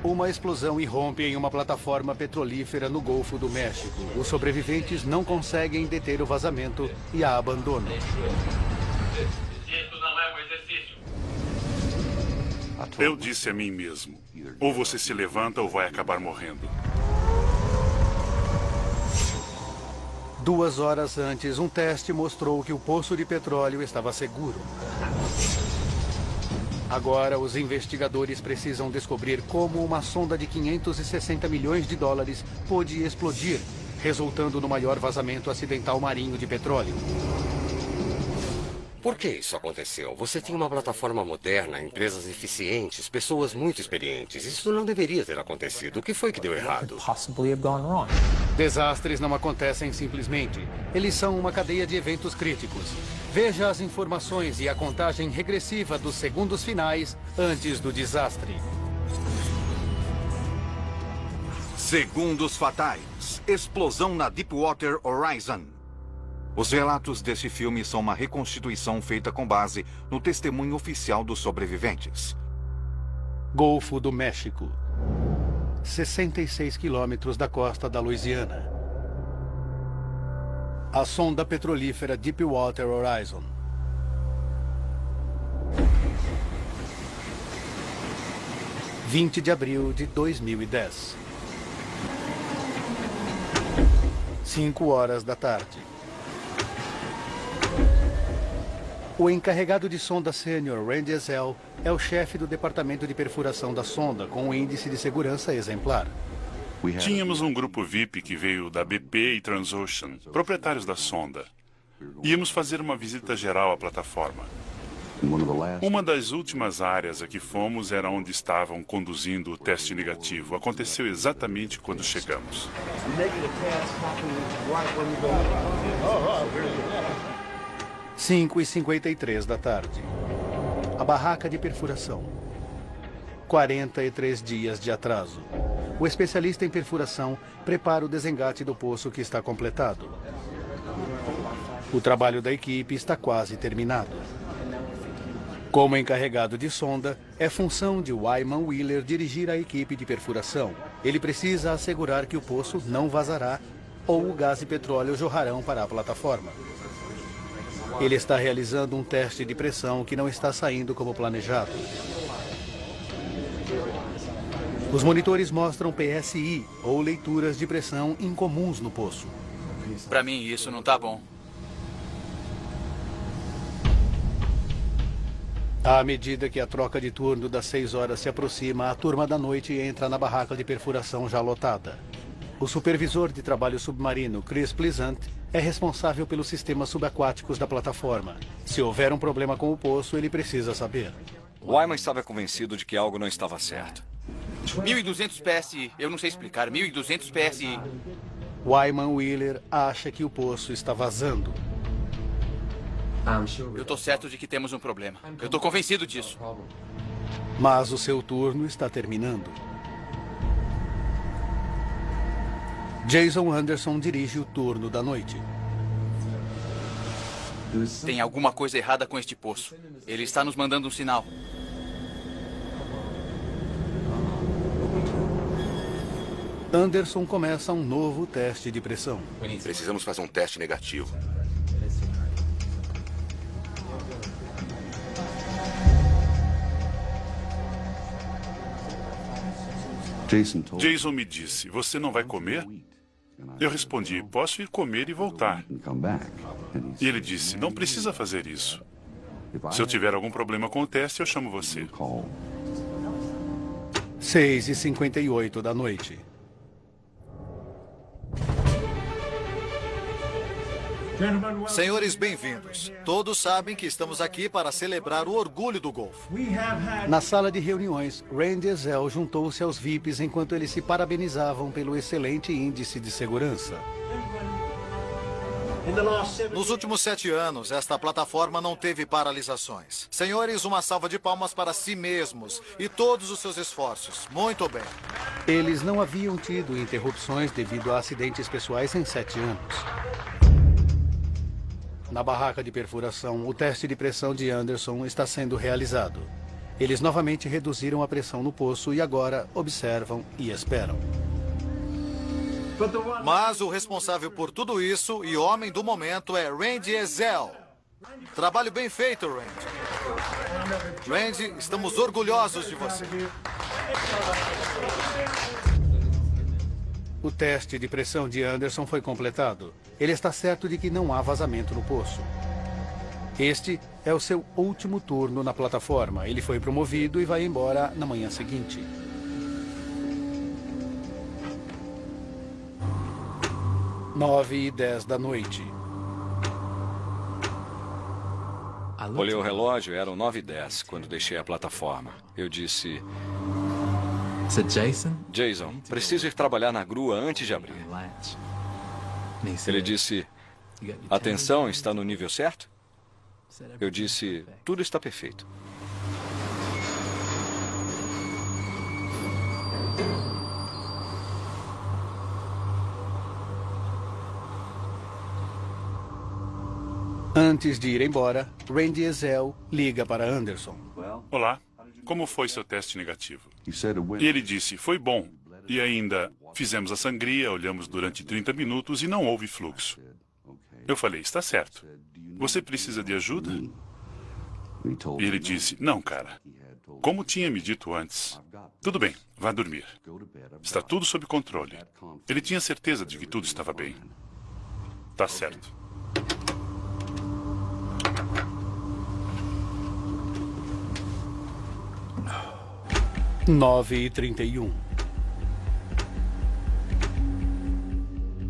Uma explosão irrompe em uma plataforma petrolífera no Golfo do México. Os sobreviventes não conseguem deter o vazamento e a abandonam. Isso não é um exercício. Eu disse a mim mesmo, ou você se levanta ou vai acabar morrendo. 2 horas antes, um teste mostrou que o poço de petróleo estava seguro. Agora, os investigadores precisam descobrir como uma sonda de 560 milhões de dólares pôde explodir, resultando no maior vazamento acidental marinho de petróleo. Por que isso aconteceu? Você tinha uma plataforma moderna, empresas eficientes, pessoas muito experientes. Isso não deveria ter acontecido. O que foi que deu errado? Desastres não acontecem simplesmente. Eles são uma cadeia de eventos críticos. Veja as informações e a contagem regressiva dos segundos finais antes do desastre. Segundos fatais. Explosão na Deepwater Horizon. Os relatos deste filme são uma reconstituição feita com base no testemunho oficial dos sobreviventes. Golfo do México. 66 quilômetros da costa da Louisiana. A sonda petrolífera Deepwater Horizon. – 20 de abril de 2010. 5 horas da tarde. O encarregado de sonda sênior, Randy Ezell, é o chefe do departamento de perfuração da sonda, com um índice de segurança exemplar. Tínhamos um grupo VIP que veio da BP e Transocean, proprietários da sonda. Íamos fazer uma visita geral à plataforma. Uma das últimas áreas a que fomos era onde estavam conduzindo o teste negativo. Aconteceu exatamente quando chegamos. 5h53 da tarde. A barraca de perfuração. 43 dias de atraso. O especialista em perfuração prepara o desengate do poço que está completado. O trabalho da equipe está quase terminado. Como encarregado de sonda, é função de Wyman Wheeler dirigir a equipe de perfuração. Ele precisa assegurar que o poço não vazará ou o gás e petróleo jorrarão para a plataforma. Ele está realizando um teste de pressão que não está saindo como planejado. Os monitores mostram PSI, ou leituras de pressão incomuns no poço. Para mim, isso não tá bom. À medida que a troca de turno das 6 horas se aproxima, a turma da noite entra na barraca de perfuração já lotada. O supervisor de trabalho submarino, Chris Pleasant, é responsável pelos sistemas subaquáticos da plataforma. Se houver um problema com o poço, ele precisa saber. Wyman estava convencido de que algo não estava certo. 1.200 PSI. Eu não sei explicar. 1.200 PSI. Wyman Wheeler acha que o poço está vazando. Eu tô certo de que temos um problema. Eu tô convencido disso. Mas o seu turno está terminando. Jason Anderson dirige o turno da noite. Tem alguma coisa errada com este poço. Ele está nos mandando um sinal. Anderson começa um novo teste de pressão. Precisamos fazer um teste negativo. Jason me disse, você não vai comer? Eu respondi, posso ir comer e voltar. E ele disse, não precisa fazer isso. Se eu tiver algum problema com o teste, eu chamo você. 6h58 da noite. Senhores, bem-vindos. Todos sabem que estamos aqui para celebrar o orgulho do Golfo. Na sala de reuniões, Randy Ezell juntou-se aos VIPs enquanto eles se parabenizavam pelo excelente índice de segurança. Nos últimos 7 anos, esta plataforma não teve paralisações. Senhores, uma salva de palmas para si mesmos e todos os seus esforços. Muito bem. Eles não haviam tido interrupções devido a acidentes pessoais em 7 anos. Na barraca de perfuração, o teste de pressão de Anderson está sendo realizado. Eles novamente reduziram a pressão no poço e agora observam e esperam. Mas o responsável por tudo isso e homem do momento é Randy Ezel. Trabalho bem feito, Randy. Randy, estamos orgulhosos de você. O teste de pressão de Anderson foi completado. Ele está certo de que não há vazamento no poço. Este é o seu último turno na plataforma. Ele foi promovido e vai embora na manhã seguinte. 9h10 da noite. Olhei o relógio, eram 9h10 quando deixei a plataforma. Eu disse, Jason, preciso ir trabalhar na grua antes de abrir. Ele disse, a tensão está no nível certo? Eu disse, tudo está perfeito. Antes de ir embora, Randy Ezel liga para Anderson. Olá, como foi seu teste negativo? E ele disse, foi bom. E ainda, fizemos a sangria, olhamos durante 30 minutos e não houve fluxo. Eu falei, está certo. Você precisa de ajuda? E ele disse, não, cara. Como tinha me dito antes. Tudo bem, vá dormir. Está tudo sob controle. Ele tinha certeza de que tudo estava bem. Tá certo. Nove e 31.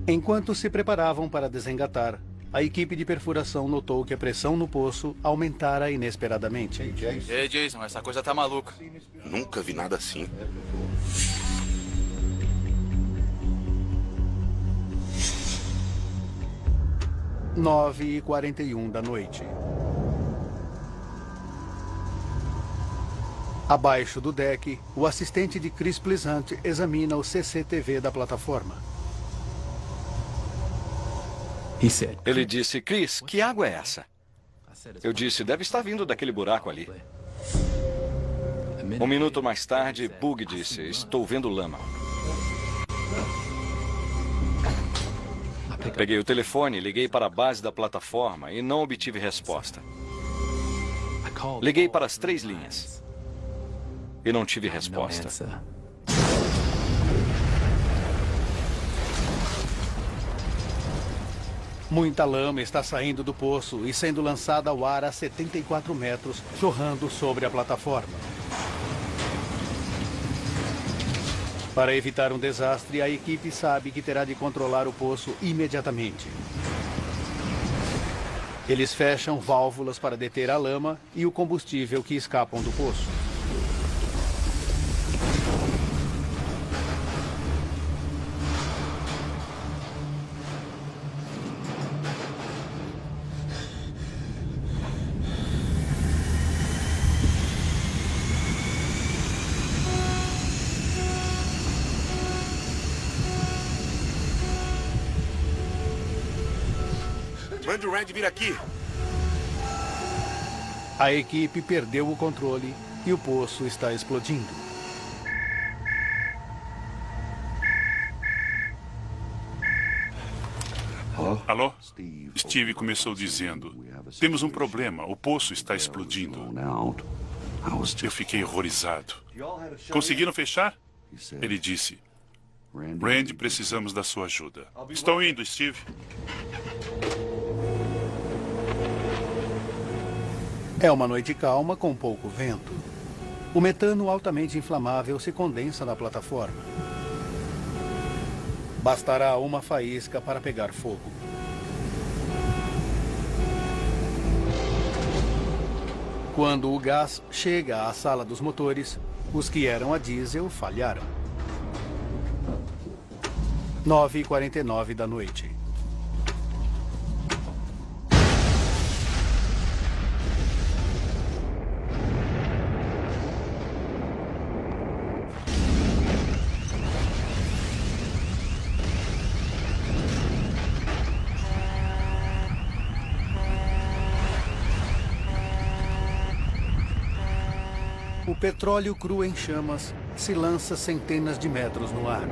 Enquanto se preparavam para desengatar, a equipe de perfuração notou que a pressão no poço aumentara inesperadamente. Ei, Jason, essa coisa tá maluca. Nunca vi nada assim. Nove e 41 da noite. Abaixo do deck, o assistente de Chris Pleasant examina o CCTV da plataforma. Ele disse, Chris, que água é essa? Eu disse, deve estar vindo daquele buraco ali. Um minuto mais tarde, Bug disse, estou vendo lama. Peguei o telefone, liguei para a base da plataforma e não obtive resposta. Liguei para as 3 linhas e não tive resposta. Muita lama está saindo do poço e sendo lançada ao ar a 74 metros, jorrando sobre a plataforma. Para evitar um desastre, a equipe sabe que terá de controlar o poço imediatamente. Eles fecham válvulas para deter a lama e o combustível que escapam do poço. Mande o Randy vir aqui. A equipe perdeu o controle e o poço está explodindo. Alô? Steve começou dizendo, temos um problema, o poço está explodindo. Eu fiquei horrorizado. Conseguiram fechar? Ele disse, Randy, precisamos da sua ajuda. Estou indo, Steve. É uma noite calma com pouco vento. O metano altamente inflamável se condensa na plataforma. Bastará uma faísca para pegar fogo. Quando o gás chega à sala dos motores, os que eram a diesel falharam. 9h49 da noite. O petróleo cru em chamas se lança centenas de metros no ar.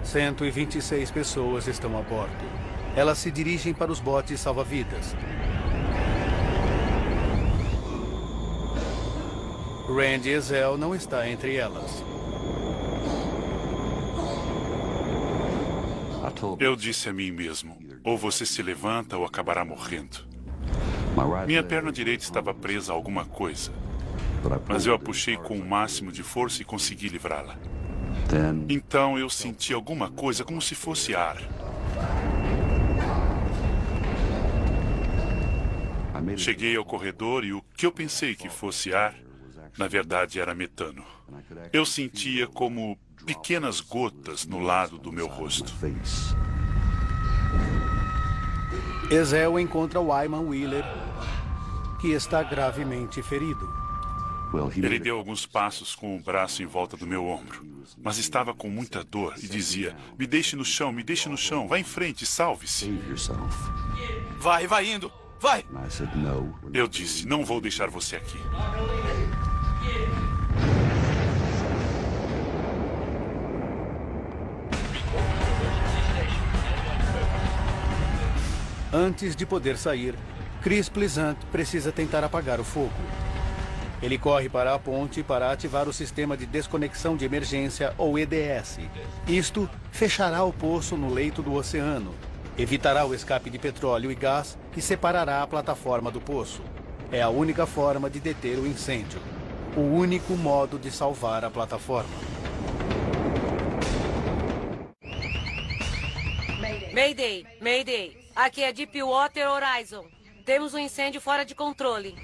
126 pessoas estão a bordo. Elas se dirigem para os botes salva-vidas. Randy Ezell não está entre elas. Eu disse a mim mesmo, ou você se levanta ou acabará morrendo. Minha perna direita estava presa a alguma coisa, mas eu a puxei com o máximo de força e consegui livrá-la. Então eu senti alguma coisa como se fosse ar. Cheguei ao corredor e o que eu pensei que fosse ar, na verdade era metano. Eu sentia como pequenas gotas no lado do meu rosto. Ezell encontra Wyman Wheeler, que está gravemente ferido. Ele deu alguns passos com o braço em volta do meu ombro, mas estava com muita dor e dizia, me deixe no chão, vá em frente, salve-se. Vai indo, vai! Eu disse, não vou deixar você aqui. Antes de poder sair, Chris Pleasant precisa tentar apagar o fogo. Ele corre para a ponte para ativar o sistema de desconexão de emergência, ou EDS. Isto fechará o poço no leito do oceano, evitará o escape de petróleo e gás e separará a plataforma do poço. É a única forma de deter o incêndio. O único modo de salvar a plataforma. Mayday, Mayday. Aqui é Deepwater Horizon. Temos um incêndio fora de controle.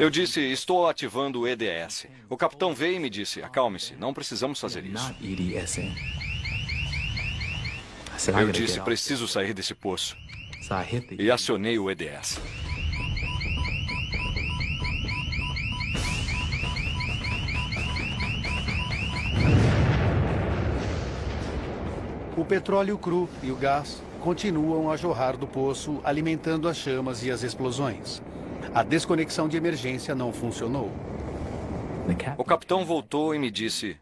Eu disse, estou ativando o EDS. O capitão veio e me disse, acalme-se, não precisamos fazer isso. Eu disse, preciso sair desse poço. E acionei o EDS. O petróleo cru e o gás continuam a jorrar do poço, alimentando as chamas e as explosões. A desconexão de emergência não funcionou. O capitão voltou e me disse,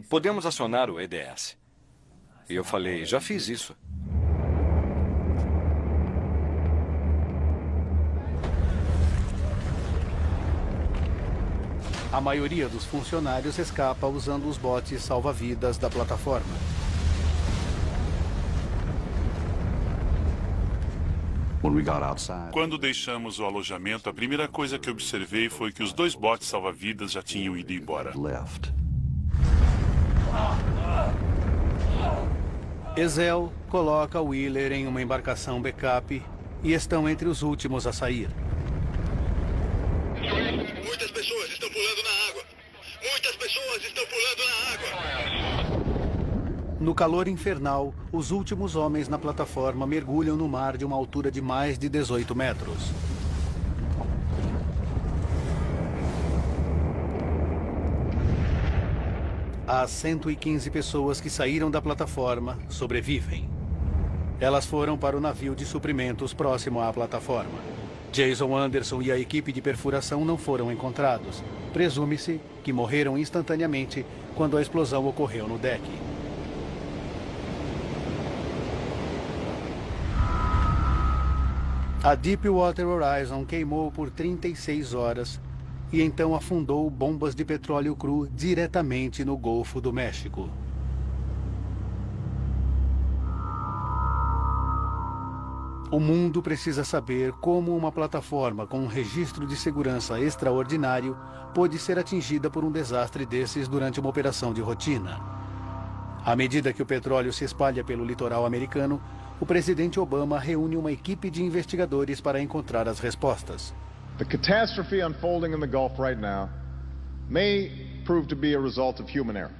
podemos acionar o EDS. E eu falei, já fiz isso. A maioria dos funcionários escapa usando os botes salva-vidas da plataforma. Quando deixamos o alojamento, a primeira coisa que observei foi que os 2 botes salva-vidas já tinham ido embora. Ezell coloca Wheeler em uma embarcação backup e estão entre os últimos a sair. Muitas pessoas estão pulando na água. Muitas pessoas estão pulando na água. No calor infernal, os últimos homens na plataforma mergulham no mar de uma altura de mais de 18 metros. As 115 pessoas que saíram da plataforma sobrevivem. Elas foram para o navio de suprimentos próximo à plataforma. Jason Anderson e a equipe de perfuração não foram encontrados. Presume-se que morreram instantaneamente quando a explosão ocorreu no deck. A Deepwater Horizon queimou por 36 horas e então afundou bombas de petróleo cru diretamente no Golfo do México. O mundo precisa saber como uma plataforma com um registro de segurança extraordinário pôde ser atingida por um desastre desses durante uma operação de rotina. À medida que o petróleo se espalha pelo litoral americano, o presidente Obama reúne uma equipe de investigadores para encontrar as respostas. The catastrophe unfolding in the Gulf right now may prove to be a result of human error,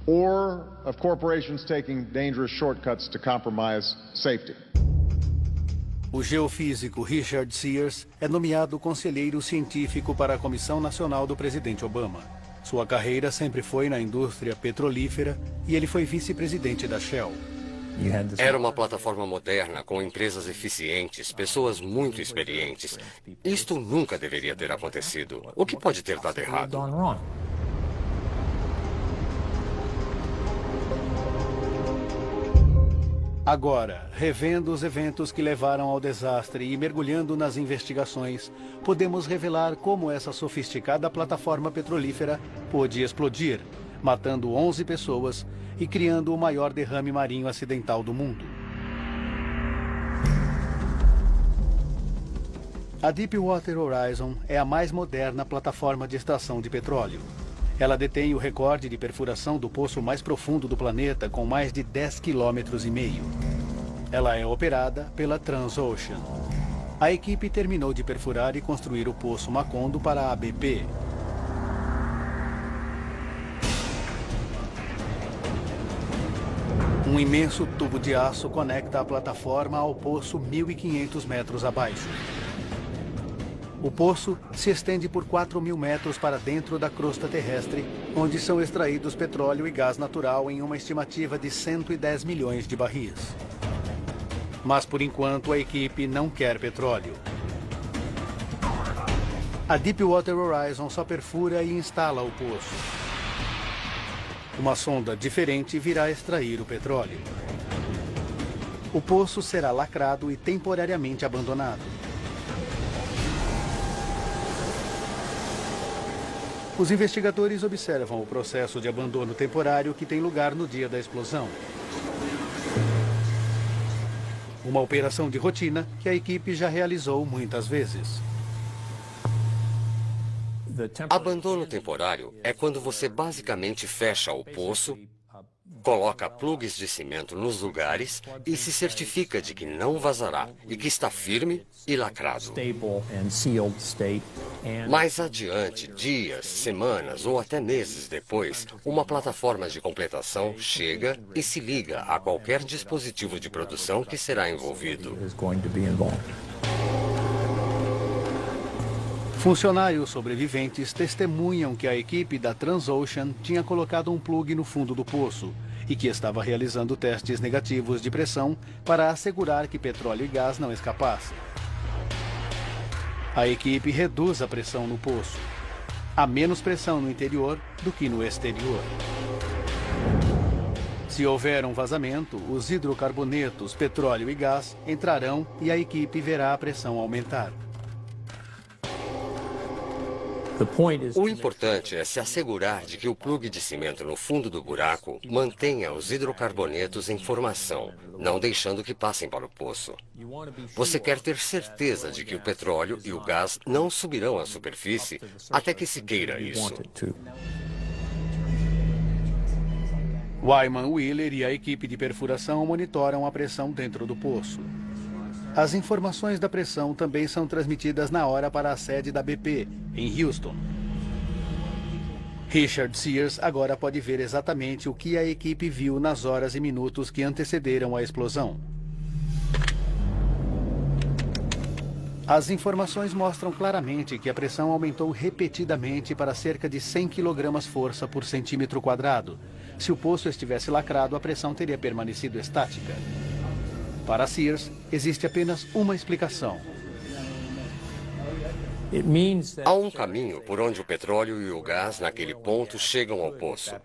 or of corporations taking dangerous shortcuts to compromise safety. O geofísico Richard Sears é nomeado conselheiro científico para a Comissão Nacional do presidente Obama. Sua carreira sempre foi na indústria petrolífera e ele foi vice-presidente da Shell. Era uma plataforma moderna, com empresas eficientes, pessoas muito experientes. Isto nunca deveria ter acontecido. O que pode ter dado errado? Agora, revendo os eventos que levaram ao desastre e mergulhando nas investigações, podemos revelar como essa sofisticada plataforma petrolífera pôde explodir, matando 11 pessoas e criando o maior derrame marinho acidental do mundo. A Deepwater Horizon é a mais moderna plataforma de extração de petróleo. Ela detém o recorde de perfuração do poço mais profundo do planeta, com mais de 10,5 km. Ela é operada pela Transocean. A equipe terminou de perfurar e construir o poço Macondo para a BP. Um imenso tubo de aço conecta a plataforma ao poço 1.500 metros abaixo. O poço se estende por 4.000 metros para dentro da crosta terrestre, onde são extraídos petróleo e gás natural em uma estimativa de 110 milhões de barris. Mas, por enquanto, a equipe não quer petróleo. A Deepwater Horizon só perfura e instala o poço. Uma sonda diferente virá extrair o petróleo. O poço será lacrado e temporariamente abandonado. Os investigadores observam o processo de abandono temporário que tem lugar no dia da explosão. Uma operação de rotina que a equipe já realizou muitas vezes. Abandono temporário é quando você basicamente fecha o poço, coloca plugs de cimento nos lugares e se certifica de que não vazará e que está firme e lacrado. Mais adiante, dias, semanas ou até meses depois, uma plataforma de completação chega e se liga a qualquer dispositivo de produção que será envolvido. Funcionários sobreviventes testemunham que a equipe da Transocean tinha colocado um plug no fundo do poço e que estava realizando testes negativos de pressão para assegurar que petróleo e gás não escapassem. A equipe reduz a pressão no poço. Há menos pressão no interior do que no exterior. Se houver um vazamento, os hidrocarbonetos, petróleo e gás entrarão e a equipe verá a pressão aumentar. O importante é se assegurar de que o plugue de cimento no fundo do buraco mantenha os hidrocarbonetos em formação, não deixando que passem para o poço. Você quer ter certeza de que o petróleo e o gás não subirão à superfície até que se queira isso. Wyman Wheeler e a equipe de perfuração monitoram a pressão dentro do poço. As informações da pressão também são transmitidas na hora para a sede da BP, em Houston. Richard Sears agora pode ver exatamente o que a equipe viu nas horas e minutos que antecederam a explosão. As informações mostram claramente que a pressão aumentou repetidamente para cerca de 100 kg-força por centímetro quadrado. Se o poço estivesse lacrado, a pressão teria permanecido estática. Para Sears, existe apenas uma explicação. Há um caminho por onde o petróleo e o gás naquele ponto chegam ao poço.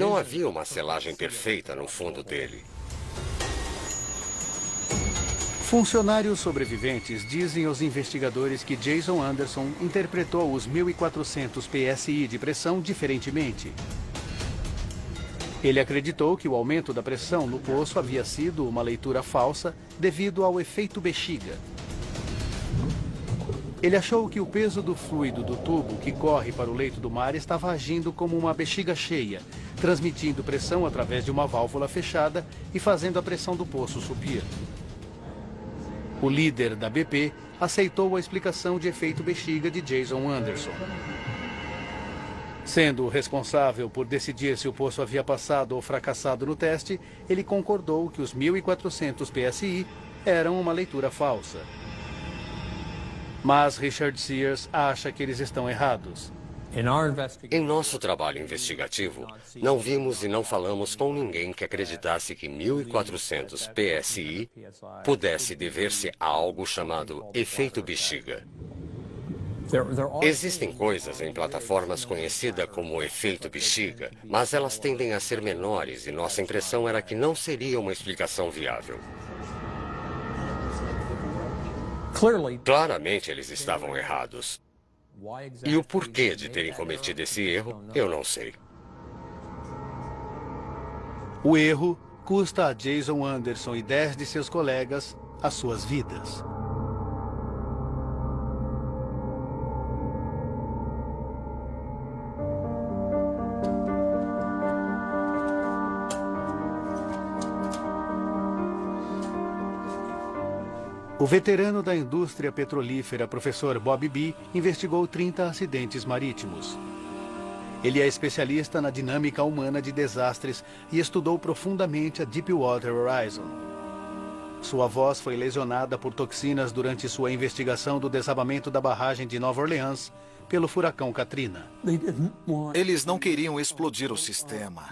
Não havia uma selagem perfeita no fundo dele. Funcionários sobreviventes dizem aos investigadores que Jason Anderson interpretou os 1.400 PSI de pressão diferentemente. Ele acreditou que o aumento da pressão no poço havia sido uma leitura falsa devido ao efeito bexiga. Ele achou que o peso do fluido do tubo que corre para o leito do mar estava agindo como uma bexiga cheia, transmitindo pressão através de uma válvula fechada e fazendo a pressão do poço subir. O líder da BP aceitou a explicação de efeito bexiga de Jason Anderson. Sendo o responsável por decidir se o poço havia passado ou fracassado no teste, ele concordou que os 1.400 PSI eram uma leitura falsa. Mas Richard Sears acha que eles estão errados. Em nosso trabalho investigativo, não vimos e não falamos com ninguém que acreditasse que 1400 PSI pudesse dever-se a algo chamado efeito bexiga. Existem coisas em plataformas conhecidas como efeito bexiga, mas elas tendem a ser menores e nossa impressão era que não seria uma explicação viável. Claramente eles estavam errados. E o porquê de terem cometido esse erro, eu não sei. O erro custa a Jason Anderson e 10 de seus colegas as suas vidas. O veterano da indústria petrolífera, professor Bob B., investigou 30 acidentes marítimos. Ele é especialista na dinâmica humana de desastres e estudou profundamente a Deepwater Horizon. Sua voz foi lesionada por toxinas durante sua investigação do desabamento da barragem de Nova Orleans pelo furacão Katrina. Eles não queriam explodir o sistema.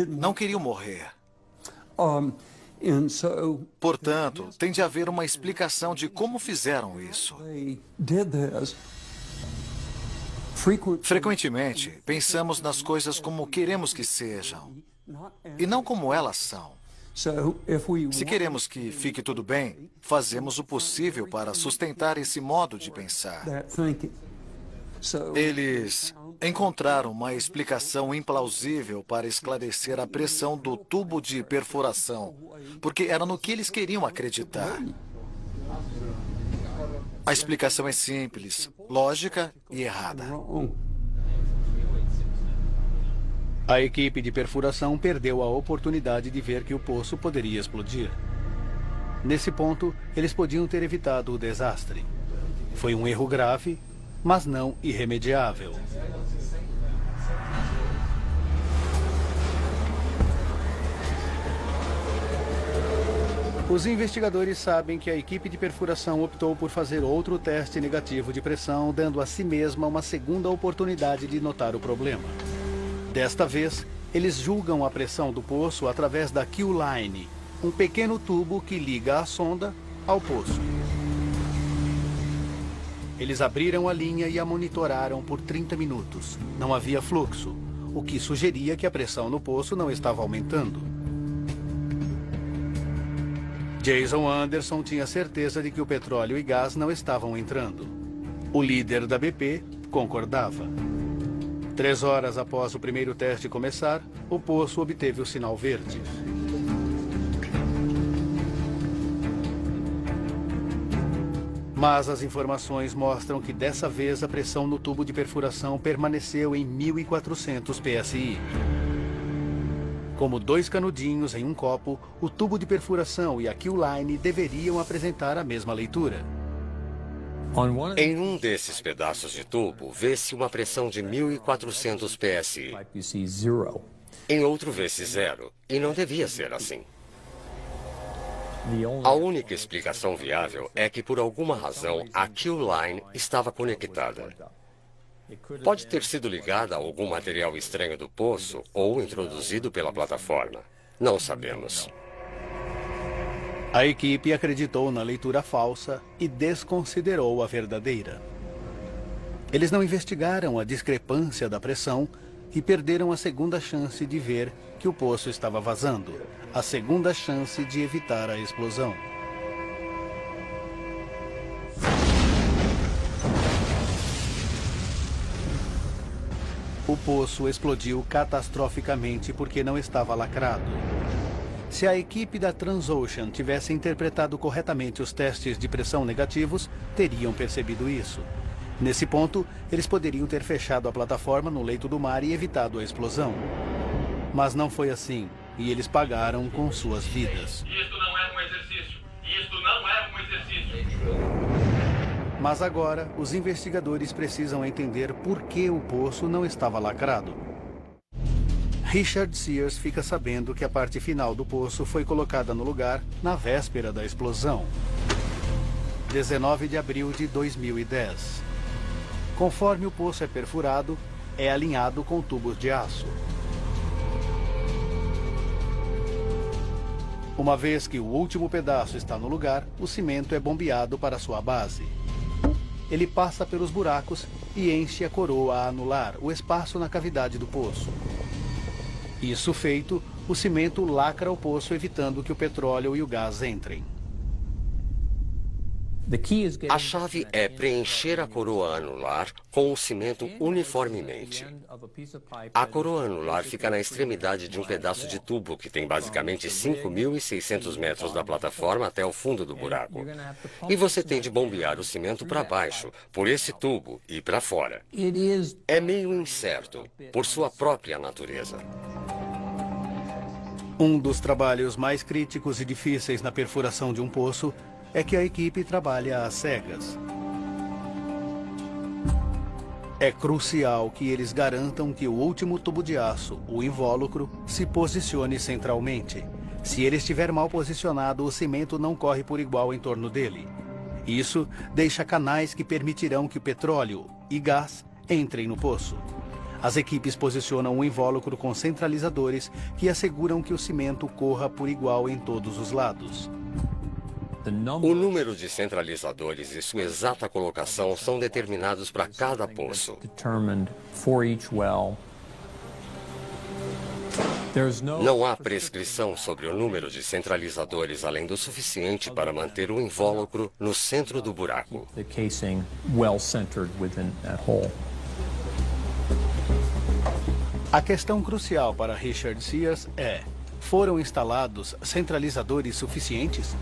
Não queriam morrer. Portanto, tem de haver uma explicação de como fizeram isso. Frequentemente, pensamos nas coisas como queremos que sejam, e não como elas são. Se queremos que fique tudo bem, fazemos o possível para sustentar esse modo de pensar. Eles encontraram uma explicação implausível para esclarecer a pressão do tubo de perfuração, porque era no que eles queriam acreditar. A explicação é simples, lógica e errada. A equipe de perfuração perdeu a oportunidade de ver que o poço poderia explodir. Nesse ponto, eles podiam ter evitado o desastre. Foi um erro grave, mas não irremediável. Os investigadores sabem que a equipe de perfuração optou por fazer outro teste negativo de pressão, dando a si mesma uma segunda oportunidade de notar o problema. Desta vez, eles julgam a pressão do poço através da Q-Line, um pequeno tubo que liga a sonda ao poço. Eles abriram a linha e a monitoraram por 30 minutos. Não havia fluxo, o que sugeria que a pressão no poço não estava aumentando. Jason Anderson tinha certeza de que o petróleo e gás não estavam entrando. O líder da BP concordava. 3 horas após o primeiro teste começar, o poço obteve o sinal verde. Mas as informações mostram que dessa vez a pressão no tubo de perfuração permaneceu em 1400 PSI. Como 2 canudinhos em um copo, o tubo de perfuração e a Q-Line deveriam apresentar a mesma leitura. Em um desses pedaços de tubo, vê-se uma pressão de 1400 PSI. Em outro vê-se 0, e não devia ser assim. A única explicação viável é que, por alguma razão, a Q-Line estava conectada. Pode ter sido ligada a algum material estranho do poço ou introduzido pela plataforma. Não sabemos. A equipe acreditou na leitura falsa e desconsiderou a verdadeira. Eles não investigaram a discrepância da pressão e perderam a segunda chance de ver que o poço estava vazando, a segunda chance de evitar a explosão. O poço explodiu catastroficamente porque não estava lacrado. Se a equipe da Transocean tivesse interpretado corretamente os testes de pressão negativos, teriam percebido isso. Nesse ponto, eles poderiam ter fechado a plataforma no leito do mar e evitado a explosão. Mas não foi assim, e eles pagaram com suas vidas. Isto não é um exercício. Isto não é um exercício. Mas agora, os investigadores precisam entender por que o poço não estava lacrado. Richard Sears fica sabendo que a parte final do poço foi colocada no lugar na véspera da explosão. 19 de abril de 2010. Conforme o poço é perfurado, é alinhado com tubos de aço. Uma vez que o último pedaço está no lugar, o cimento é bombeado para sua base. Ele passa pelos buracos e enche a coroa anular, o espaço na cavidade do poço. Isso feito, o cimento lacra o poço, evitando que o petróleo e o gás entrem. A chave é preencher a coroa anular com o cimento uniformemente. A coroa anular fica na extremidade de um pedaço de tubo que tem basicamente 5.600 metros da plataforma até o fundo do buraco. E você tem de bombear o cimento para baixo, por esse tubo e para fora. É meio incerto, por sua própria natureza. Um dos trabalhos mais críticos e difíceis na perfuração de um poço é que a equipe trabalha às cegas. É crucial que eles garantam que o último tubo de aço, o invólucro, se posicione centralmente. Se ele estiver mal posicionado, o cimento não corre por igual em torno dele. Isso deixa canais que permitirão que o petróleo e gás entrem no poço. As equipes posicionam o invólucro com centralizadores que asseguram que o cimento corra por igual em todos os lados. O número de centralizadores e sua exata colocação são determinados para cada poço. Não há prescrição sobre o número de centralizadores além do suficiente para manter o invólucro no centro do buraco. A questão crucial para Richard Sears é: foram instalados centralizadores suficientes?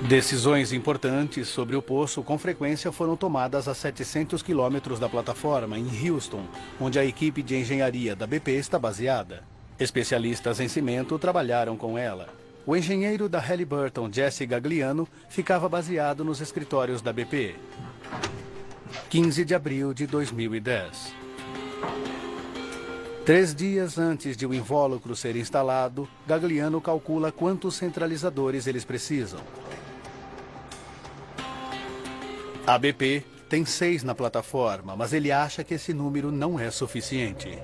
Decisões importantes sobre o poço com frequência foram tomadas a 700 quilômetros da plataforma, em Houston, onde a equipe de engenharia da BP está baseada. Especialistas em cimento trabalharam com ela. O engenheiro da Halliburton, Jesse Gagliano, ficava baseado nos escritórios da BP. 15 de abril de 2010. 3 dias antes de o invólucro ser instalado, Gagliano calcula quantos centralizadores eles precisam. A BP tem 6 na plataforma, mas ele acha que esse número não é suficiente.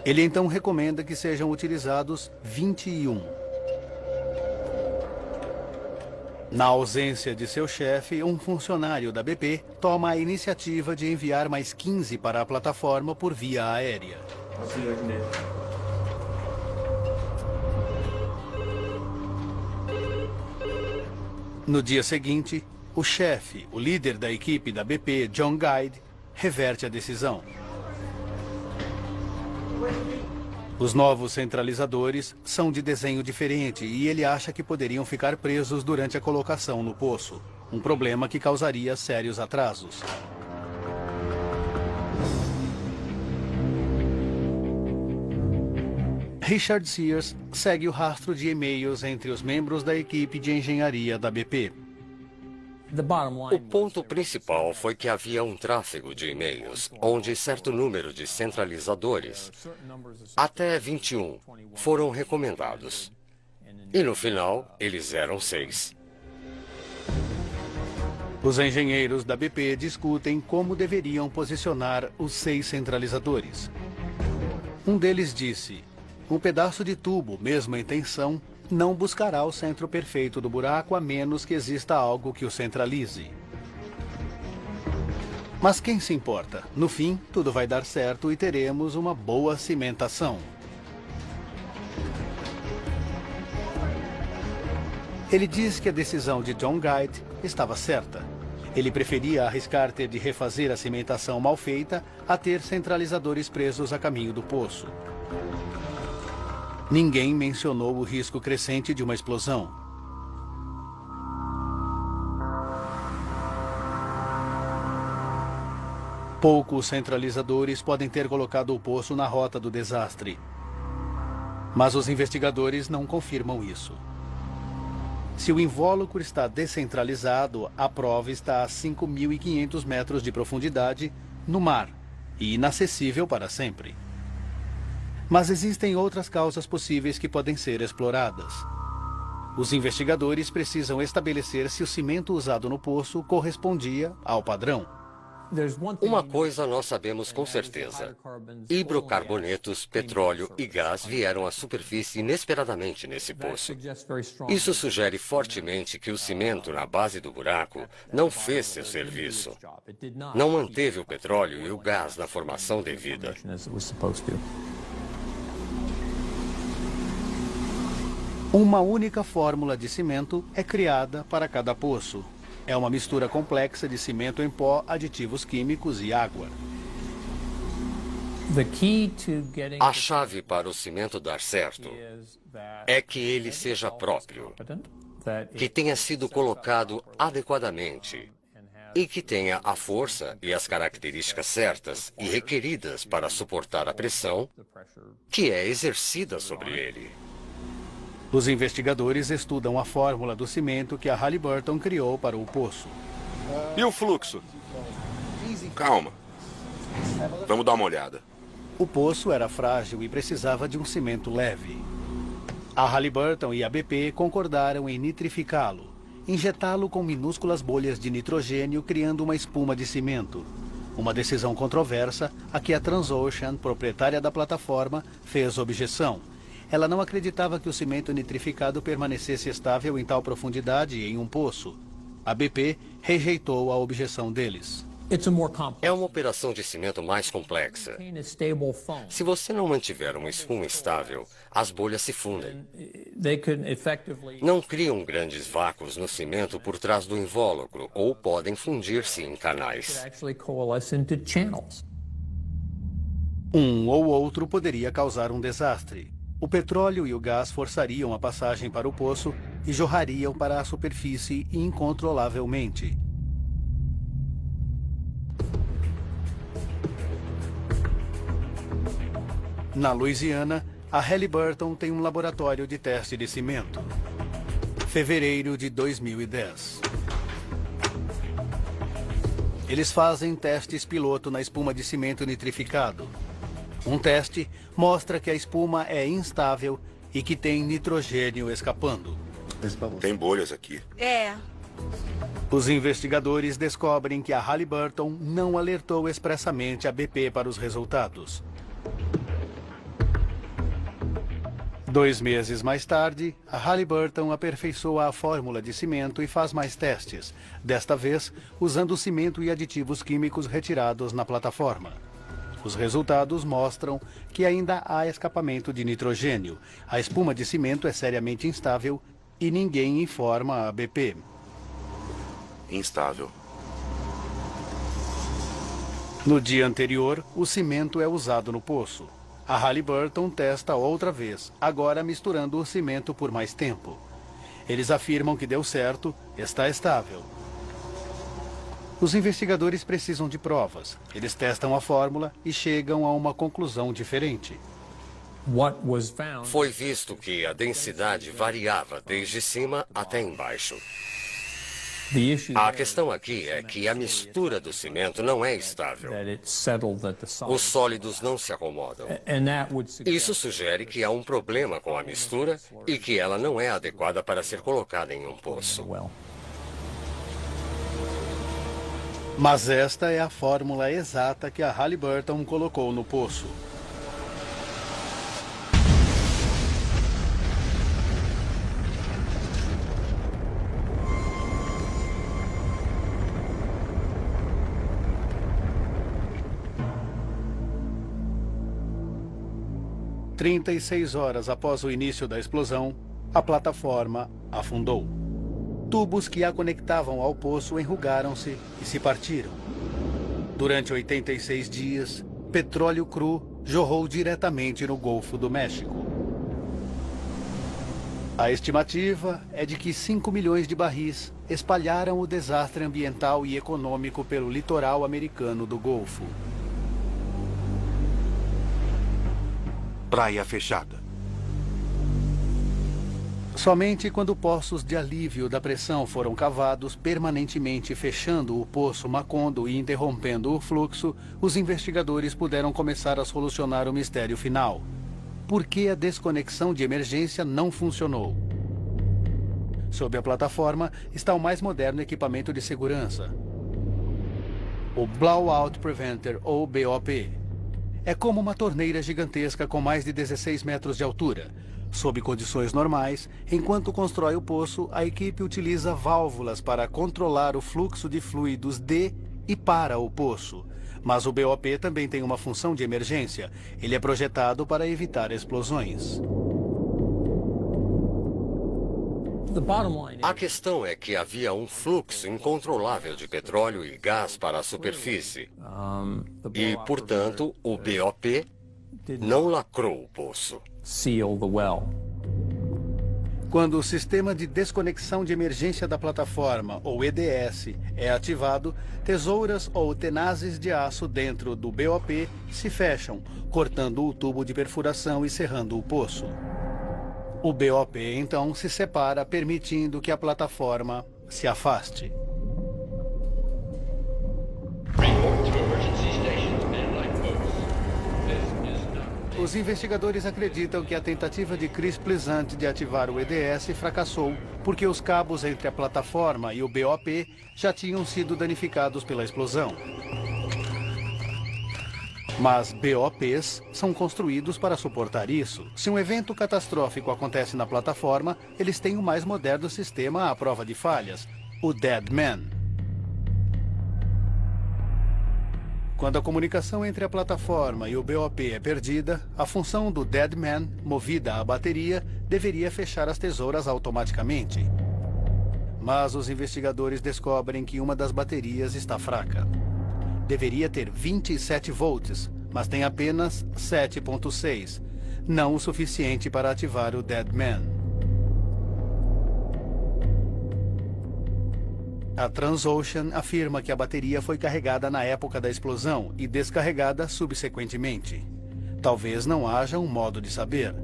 Ele então recomenda que sejam utilizados 21. Na ausência de seu chefe, um funcionário da BP toma a iniciativa de enviar mais 15 para a plataforma por via aérea. No dia seguinte, o chefe, o líder da equipe da BP, John Guide, reverte a decisão. Os novos centralizadores são de desenho diferente e ele acha que poderiam ficar presos durante a colocação no poço, um problema que causaria sérios atrasos. Richard Sears segue o rastro de e-mails entre os membros da equipe de engenharia da BP. O ponto principal foi que havia um tráfego de e-mails, onde certo número de centralizadores, até 21, foram recomendados. E no final, eles eram 6. Os engenheiros da BP discutem como deveriam posicionar os 6 centralizadores. Um deles disse: um pedaço de tubo, mesmo em tensão, não buscará o centro perfeito do buraco a menos que exista algo que o centralize. Mas quem se importa? No fim, tudo vai dar certo e teremos uma boa cimentação. Ele diz que a decisão de John Guide estava certa. Ele preferia arriscar ter de refazer a cimentação mal feita a ter centralizadores presos a caminho do poço. Ninguém mencionou o risco crescente de uma explosão. Poucos centralizadores podem ter colocado o poço na rota do desastre. Mas os investigadores não confirmam isso. Se o invólucro está descentralizado, a prova está a 5.500 metros de profundidade no mar, e inacessível para sempre. Mas existem outras causas possíveis que podem ser exploradas. Os investigadores precisam estabelecer se o cimento usado no poço correspondia ao padrão. Uma coisa nós sabemos com certeza. Hidrocarbonetos, petróleo e gás vieram à superfície inesperadamente nesse poço. Isso sugere fortemente que o cimento na base do buraco não fez seu serviço. Não manteve o petróleo e o gás na formação devida. Uma única fórmula de cimento é criada para cada poço. É uma mistura complexa de cimento em pó, aditivos químicos e água. A chave para o cimento dar certo é que ele seja próprio, que tenha sido colocado adequadamente e que tenha a força e as características certas e requeridas para suportar a pressão que é exercida sobre ele. Os investigadores estudam a fórmula do cimento que a Halliburton criou para o poço. E o fluxo? Calma. Vamos dar uma olhada. O poço era frágil e precisava de um cimento leve. A Halliburton e a BP concordaram em nitrificá-lo, injetá-lo com minúsculas bolhas de nitrogênio, criando uma espuma de cimento. Uma decisão controversa a que a Transocean, proprietária da plataforma, fez objeção. Ela não acreditava que o cimento nitrificado permanecesse estável em tal profundidade em um poço. A BP rejeitou a objeção deles. É uma operação de cimento mais complexa. Se você não mantiver uma espuma estável, as bolhas se fundem. Não criam grandes vácuos no cimento por trás do invólucro ou podem fundir-se em canais. Um ou outro poderia causar um desastre. O petróleo e o gás forçariam a passagem para o poço e jorrariam para a superfície incontrolavelmente. Na Louisiana, a Halliburton tem um laboratório de teste de cimento. Fevereiro de 2010. Eles fazem testes piloto na espuma de cimento nitrificado. Um teste mostra que a espuma é instável e que tem nitrogênio escapando. Tem bolhas aqui. Os investigadores descobrem que a Halliburton não alertou expressamente a BP para os resultados. 2 meses mais tarde, a Halliburton aperfeiçoa a fórmula de cimento e faz mais testes, desta vez usando cimento e aditivos químicos retirados na plataforma. Os resultados mostram que ainda há escapamento de nitrogênio. A espuma de cimento é seriamente instável e ninguém informa a BP. Instável. No dia anterior, o cimento é usado no poço. A Halliburton testa outra vez, agora misturando o cimento por mais tempo. Eles afirmam que deu certo, está estável. Os investigadores precisam de provas. Eles testam a fórmula e chegam a uma conclusão diferente. Foi visto que a densidade variava desde cima até embaixo. A questão aqui é que a mistura do cimento não é estável. Os sólidos não se acomodam. Isso sugere que há um problema com a mistura e que ela não é adequada para ser colocada em um poço. Mas esta é a fórmula exata que a Halliburton colocou no poço. « 36 horas após o início da explosão, a plataforma afundou. Tubos que a conectavam ao poço enrugaram-se e se partiram. Durante 86 dias, petróleo cru jorrou diretamente no Golfo do México. A estimativa é de que 5 milhões de barris espalharam o desastre ambiental e econômico pelo litoral americano do Golfo. Praia fechada. Somente quando poços de alívio da pressão foram cavados, permanentemente fechando o poço Macondo e interrompendo o fluxo, os investigadores puderam começar a solucionar o mistério final. Por que a desconexão de emergência não funcionou? Sob a plataforma está o mais moderno equipamento de segurança, o Blowout Preventer, ou BOP. É como uma torneira gigantesca com mais de 16 metros de altura. Sob condições normais, enquanto constrói o poço, a equipe utiliza válvulas para controlar o fluxo de fluidos de e para o poço. Mas o BOP também tem uma função de emergência. Ele é projetado para evitar explosões. A questão é que havia um fluxo incontrolável de petróleo e gás para a superfície. E, portanto, o BOP não lacrou o poço. Quando o sistema de desconexão de emergência da plataforma, ou EDS, é ativado, tesouras ou tenazes de aço dentro do BOP se fecham, cortando o tubo de perfuração e cerrando o poço. O BOP, então, se separa, permitindo que a plataforma se afaste. Os investigadores acreditam que a tentativa de Chris Pleasant de ativar o EDS fracassou porque os cabos entre a plataforma e o BOP já tinham sido danificados pela explosão. Mas BOPs são construídos para suportar isso. Se um evento catastrófico acontece na plataforma, eles têm o mais moderno sistema à prova de falhas, o Dead Man. Quando a comunicação entre a plataforma e o BOP é perdida, a função do Dead Man, movida à bateria, deveria fechar as tesouras automaticamente. Mas os investigadores descobrem que uma das baterias está fraca. Deveria ter 27 volts, mas tem apenas 7,6, não o suficiente para ativar o Dead Man. A Transocean afirma que a bateria foi carregada na época da explosão e descarregada subsequentemente. Talvez não haja um modo de saber.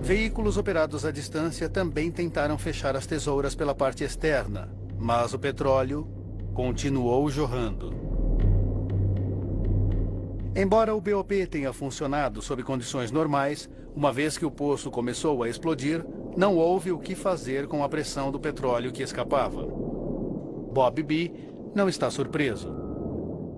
Veículos operados à distância também tentaram fechar as tesouras pela parte externa, mas o petróleo continuou jorrando. Embora o BOP tenha funcionado sob condições normais, uma vez que o poço começou a explodir, não houve o que fazer com a pressão do petróleo que escapava. Bob B. não está surpreso.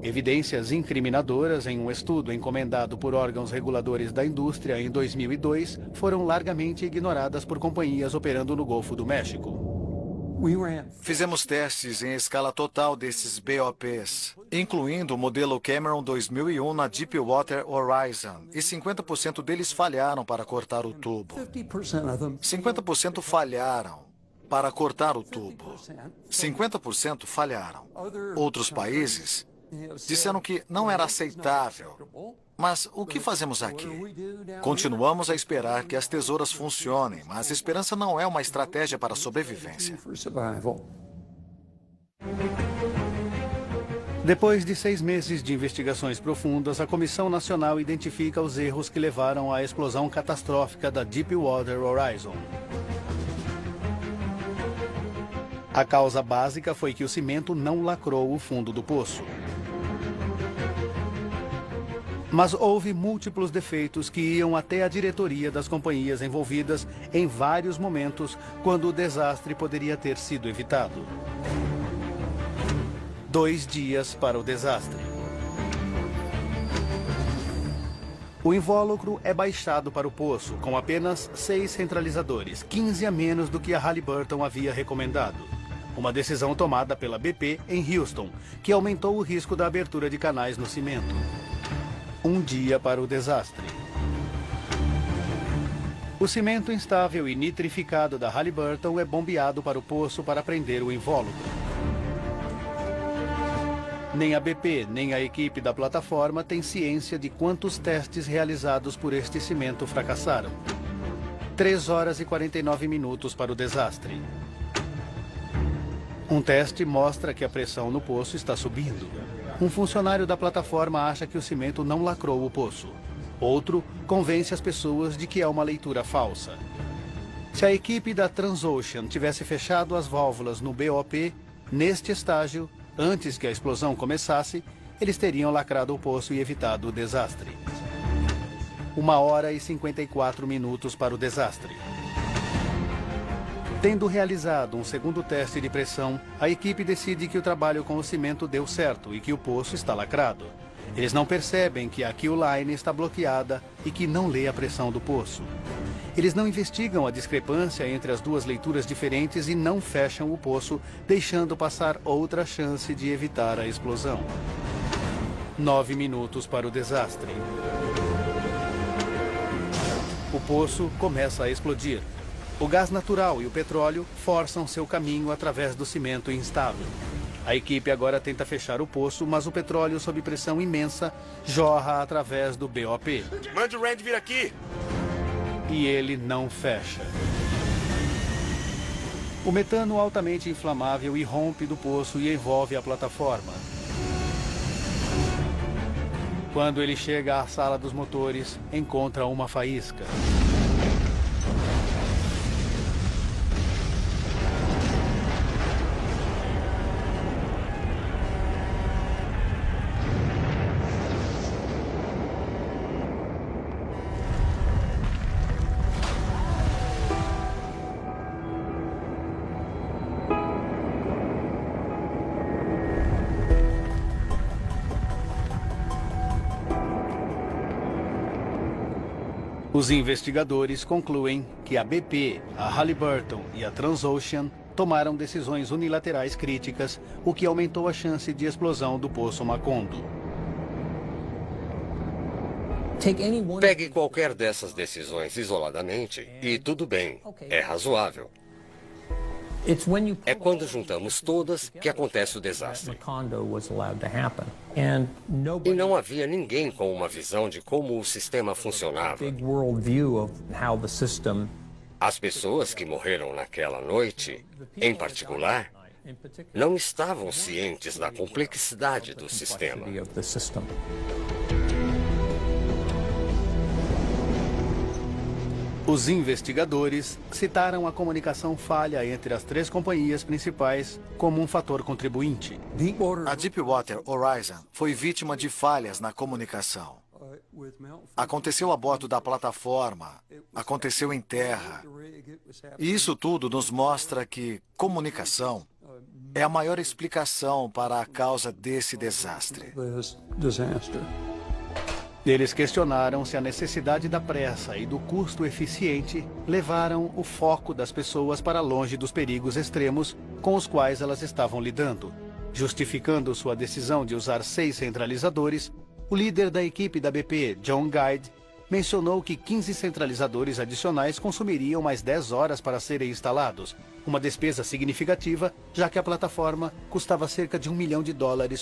Evidências incriminadoras em um estudo encomendado por órgãos reguladores da indústria em 2002 foram largamente ignoradas por companhias operando no Golfo do México. Fizemos testes em escala total desses BOPs, incluindo o modelo Cameron 2001 na Deepwater Horizon, e 50% deles falharam para cortar o tubo. 50% falharam para cortar o tubo. 50% falharam. Outros países disseram que não era aceitável. Mas o que fazemos aqui? Continuamos a esperar que as tesouras funcionem, mas a esperança não é uma estratégia para a sobrevivência. Depois de 6 meses de investigações profundas, a Comissão Nacional identifica os erros que levaram à explosão catastrófica da Deepwater Horizon. A causa básica foi que o cimento não lacrou o fundo do poço. Mas houve múltiplos defeitos que iam até a diretoria das companhias envolvidas em vários momentos, quando o desastre poderia ter sido evitado. 2 dias para o desastre. O invólucro é baixado para o poço, com apenas 6 centralizadores, 15 a menos do que a Halliburton havia recomendado. Uma decisão tomada pela BP em Houston, que aumentou o risco da abertura de canais no cimento. 1 dia para o desastre. O cimento instável e nitrificado da Halliburton é bombeado para o poço para prender o invólucro. Nem a BP, nem a equipe da plataforma têm ciência de quantos testes realizados por este cimento fracassaram. 3 horas e 49 minutos para o desastre. Um teste mostra que a pressão no poço está subindo. Um funcionário da plataforma acha que o cimento não lacrou o poço. Outro convence as pessoas de que é uma leitura falsa. Se a equipe da Transocean tivesse fechado as válvulas no BOP, neste estágio, antes que a explosão começasse, eles teriam lacrado o poço e evitado o desastre. 1h54 para o desastre. Tendo realizado um segundo teste de pressão, a equipe decide que o trabalho com o cimento deu certo e que o poço está lacrado. Eles não percebem que a kill line está bloqueada e que não lê a pressão do poço. Eles não investigam a discrepância entre as duas leituras diferentes e não fecham o poço, deixando passar outra chance de evitar a explosão. 9 minutos para o desastre. O poço começa a explodir. O gás natural e o petróleo forçam seu caminho através do cimento instável. A equipe agora tenta fechar o poço, mas o petróleo sob pressão imensa jorra através do BOP. Mande o Rand vir aqui! E ele não fecha. O metano altamente inflamável irrompe do poço e envolve a plataforma. Quando ele chega à sala dos motores, encontra uma faísca. Os investigadores concluem que a BP, a Halliburton e a Transocean tomaram decisões unilaterais críticas, o que aumentou a chance de explosão do Poço Macondo. Pegue qualquer dessas decisões isoladamente e tudo bem, é razoável. É quando juntamos todas que acontece o desastre. E não havia ninguém com uma visão de como o sistema funcionava. As pessoas que morreram naquela noite, em particular, não estavam cientes da complexidade do sistema. Os investigadores citaram a comunicação falha entre as 3 companhias principais como um fator contribuinte. A Deepwater Horizon foi vítima de falhas na comunicação. Aconteceu a bordo da plataforma, aconteceu em terra. E isso tudo nos mostra que comunicação é a maior explicação para a causa desse desastre. Eles questionaram se a necessidade da pressa e do custo eficiente levaram o foco das pessoas para longe dos perigos extremos com os quais elas estavam lidando. Justificando sua decisão de usar 6 centralizadores, o líder da equipe da BP, John Guide, mencionou que 15 centralizadores adicionais consumiriam mais 10 horas para serem instalados, uma despesa significativa, já que a plataforma custava cerca de $1 milhão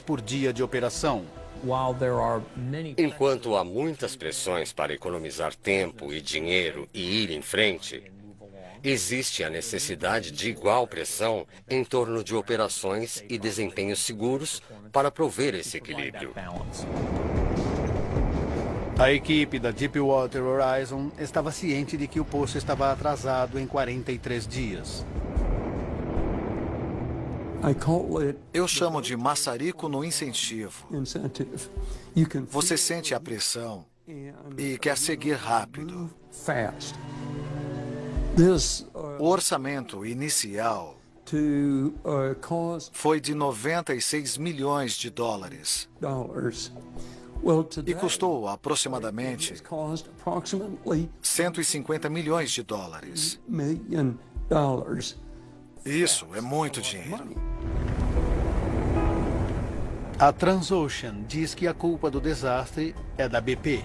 por dia de operação. Enquanto há muitas pressões para economizar tempo e dinheiro e ir em frente, existe a necessidade de igual pressão em torno de operações e desempenhos seguros para prover esse equilíbrio. A equipe da Deepwater Horizon estava ciente de que o poço estava atrasado em 43 dias. Eu chamo de maçarico no incentivo. Você sente a pressão e quer seguir rápido. O orçamento inicial foi de $96 milhões. E custou aproximadamente $150 milhões. Isso é muito dinheiro. A Transocean diz que a culpa do desastre é da BP.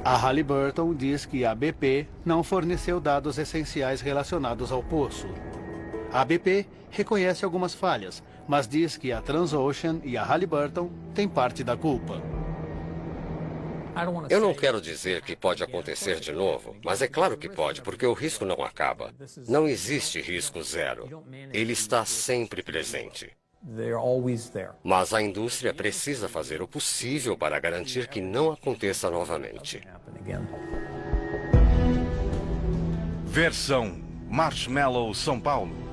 A Halliburton diz que a BP não forneceu dados essenciais relacionados ao poço. A BP reconhece algumas falhas, mas diz que a Transocean e a Halliburton têm parte da culpa. Eu não quero dizer que pode acontecer de novo, mas é claro que pode, porque o risco não acaba. Não existe risco zero. Ele está sempre presente. Mas a indústria precisa fazer o possível para garantir que não aconteça novamente. Versão Marshmallow São Paulo.